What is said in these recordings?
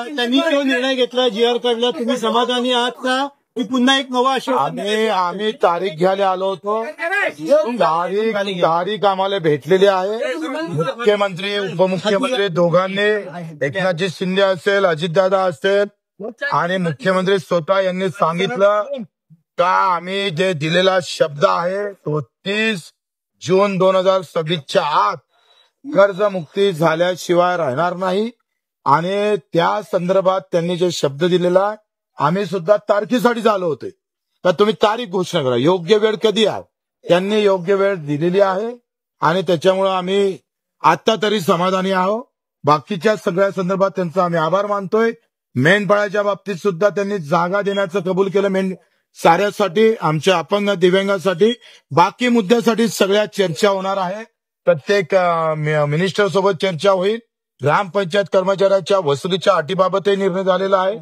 त्यांनी तो निर्णय घेतला, जीआर काढला, तुम्ही समाधानी आहात का की पुन्हा एक नवा आश्वासन? आम्ही तारीख घ्यायला आलो होतो. तारीख आम्हाला भेटलेली आहे. मुख्यमंत्री उपमुख्यमंत्री दोघांनी, एकनाथजी शिंदे असेल, अजितदादा असेल आणि मुख्यमंत्री स्वतः यांनी सांगितलं का आम्ही जे दिलेला शब्द आहे तो 30 जून 2026च्या आत कर्जमुक्ती झाल्याशिवाय राहणार नाही. आणि त्या संदर्भात त्यांनी जे शब्द दिलेला, आम्ही सुद्धा तारखेसाठी आलो होते तर तुम्ही तारीख घोषणा करा, योग्य वेळ कधी आहे. त्यांनी योग्य वेळ दिलेली आहे आणि त्याच्यामुळे आम्ही आता तरी समाधानी आहोत. बाकीच्या सगळ्या संदर्भात त्यांचा आम्ही आभार मानतोय. मेंढपाळाच्या बाबतीत सुद्धा त्यांनी जागा देण्याचं कबूल केलं. साऱ्यासाठी, आमच्या अपंग दिव्यांगासाठी, बाकी मुद्द्यासाठी सगळ्या चर्चा होणार आहे. प्रत्येक मिनिस्टर सोबत चर्चा होईल. ग्रामपंचायत कर्मचाऱ्याच्या वसुलीच्या अटीबाबतही निर्णय झालेला आहे.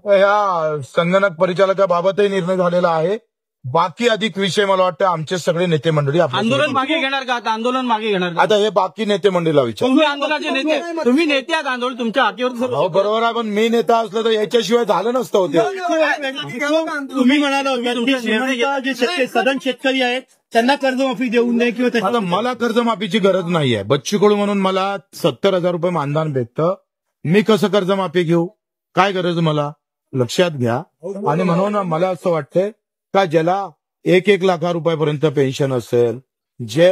ह्या संगणक परिचालकाबाबतही निर्णय झालेला आहे. बाकी अधिक विषय मला वाटतं आमचे सगळे नेते मंडळी आंदोलन मागे घेणार का? आता आंदोलन मागे घेणार? आता हे बाकी नेते मंडळीला विचार. तुम्ही आंदोलनाचे नेते, तुम्ही नेते आहात, आंदोलन तुमच्या हातीवर. बरोबर आहे, पण मी नेता असलं तर याच्याशिवाय झालं नसतं होते. तुम्ही म्हणाला जे सदन शेतकरी आहेत त्यांना कर्जमाफी देऊन द्या किंवा मला कर्जमाफीची गरज नाहीये. बच्चू कडू म्हणून मला 70,000 रुपये मानधन भेटतं. मी कसं कर्जमाफी घेऊ? काय गरज मला? लक्षात घ्या. आणि म्हणून मला असं वाटतंय का ज्याला 1-1 लाख रुपयापर्यंत पेन्शन असेल, जे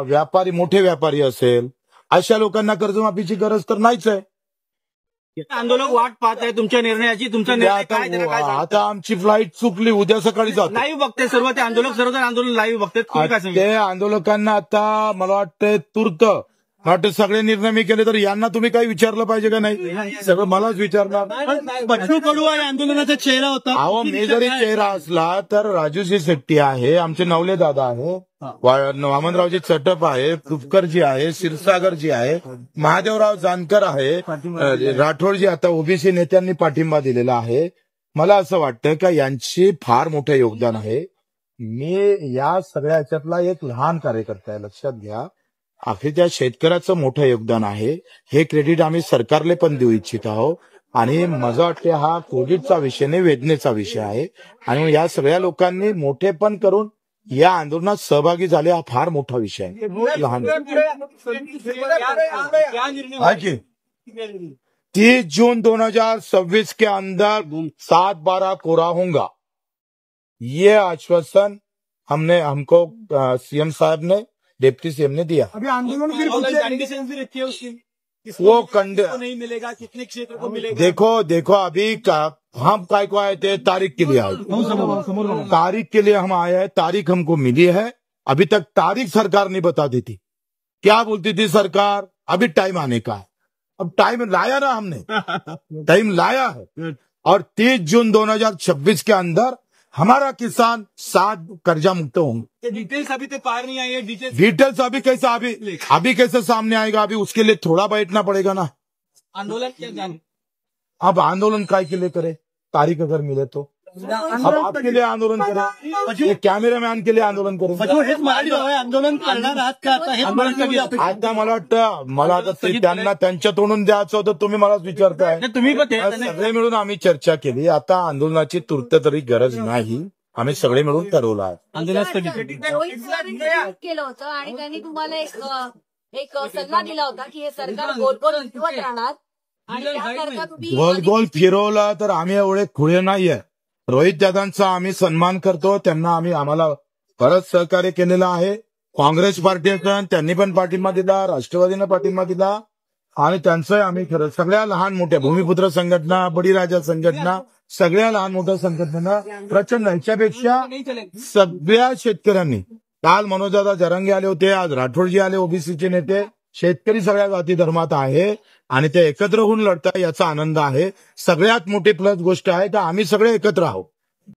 व्यापारी, मोठे व्यापारी असेल, अशा लोकांना कर्जमाफीची गरज तर नाहीच आहे. आंदोलक वाट पाहत आहे तुमच्या निर्णयाची. तुमचा निर्णय काय? आता आमची फ्लाईट चुकली, उद्या सकाळी जातो. लाईव्ह बघते सर्व ते आंदोलक, सर्व आंदोलन लाईव्ह बघतात. ते आंदोलकांना आता मला वाटतंय तूर्त वाटतं सगळे निर्णय मी केले तर यांना तुम्ही काही विचारलं पाहिजे का नाही? सगळं मलाच विचारणार. बच्चू कडू आंदोलनाचा चेहरा होता. अहो, मी जरी चेहरा असला तर राजूजी शेट्टी आहे, आमचे नवले दादा आहे, वामनरावजी चटप आहे, तुपकरजी आहे, क्षीरसागरजी आहे, महादेवराव जानकर आहे, राठोडजी, आता ओबीसी नेत्यांनी पाठिंबा दिलेला आहे. मला असं वाटतं का यांची फार मोठं योगदान आहे. मी या सगळ्या ह्याच्यातला एक लहान कार्यकर्ता आहे, लक्षात घ्या. अखेर त्या शेतकऱ्याचं मोठं योगदान आहे. हे क्रेडिट आम्ही सरकारला पण देऊ इच्छित आहोत. आणि मला वाटते हा कोविडचा विषय नाही, वेदनेचा विषय आहे. आणि या सगळ्या लोकांनी मोठेपण करून या आंदोलनात सहभागी झाले, हा फार मोठा विषय आहे. लहान 30 जून 2026 के अंदर 7-12 कोरा होगा, ये आश्वासन हमको सीएम साहब ने, डिप्टी सीएम ने दिया. अभी आंदोलन कंडीशन भी रखी है उसकी, वो नहीं मिलेगा, कितने क्षेत्र को मिलेगा? देखो अभी हम काय को आए थे, तारीख के लिए आए. तारीख के लिए हम आए हैं. तारीख हमको मिली है. अभी तक तारीख सरकार नहीं बता दी थी. क्या बोलती थी सरकार? अभी टाइम आने का है. अब टाइम लाया ना हमने, टाइम लाया है. और 30 जून 2026 के अंदर हमारा किसान 7 कर्जा मुक्त होंगे. डिटेल्स अभी तक पार नहीं आई है. डिटेल्स अभी कैसे सामने आएगा? अभी उसके लिए थोड़ा बैठना पड़ेगा ना. आंदोलन क्या जाने? अब आंदोलन काय के लिए करे? तारीख अगर मिले तो अब आपके लिए आंदोलन करें, कॅमेरामॅन के लिए आंदोलन करें. आंदोलन करणार आहात का? आता मला वाटतं, मला आता त्यांना त्यांच्या तोंडून द्यायचं होतं, तुम्ही मलाच विचारताय. तुम्ही सगळे मिळून आम्ही चर्चा केली. आता आंदोलनाची तूर्त तरी गरज नाही, आम्ही सगळे मिळून ठरवलं आहे. केलं होतं आणि त्यांनी तुम्हाला एक सल्ला दिला होता की हे सरकार गोल गोल फिरवत राहणार आणि गोल गोल फिरवला तर आम्ही एवढे खुळे नाहीये. रोहित दादांचा आम्ही सन्मान करतो. त्यांना आम्हाला परत सहकार्य केलेलं आहे. काँग्रेस पार्टीचं त्यांनी पण पाठिंबा दिला, राष्ट्रवादीनं पाठिंबा दिला आणि त्यांचंही आम्ही खरं सगळ्या लहान मोठ्या भूमिपुत्र संघटना, बळीराजा संघटना, सगळ्या लहान मोठ्या संघटना प्रचंड, ह्याच्यापेक्षा सगळ्या शेतकऱ्यांनी, काल मनोजदादा जरांगे आले होते, आज राठोडजी आले, ओबीसीचे नेते. शेतकरी सगळ्या जाती धर्मात आहे आणि ते एकत्र होऊन लढतात, याचा आनंद आहे. सगळ्यात मोठी प्लस गोष्ट आहे की आम्ही सगळे एकत्र आहोत.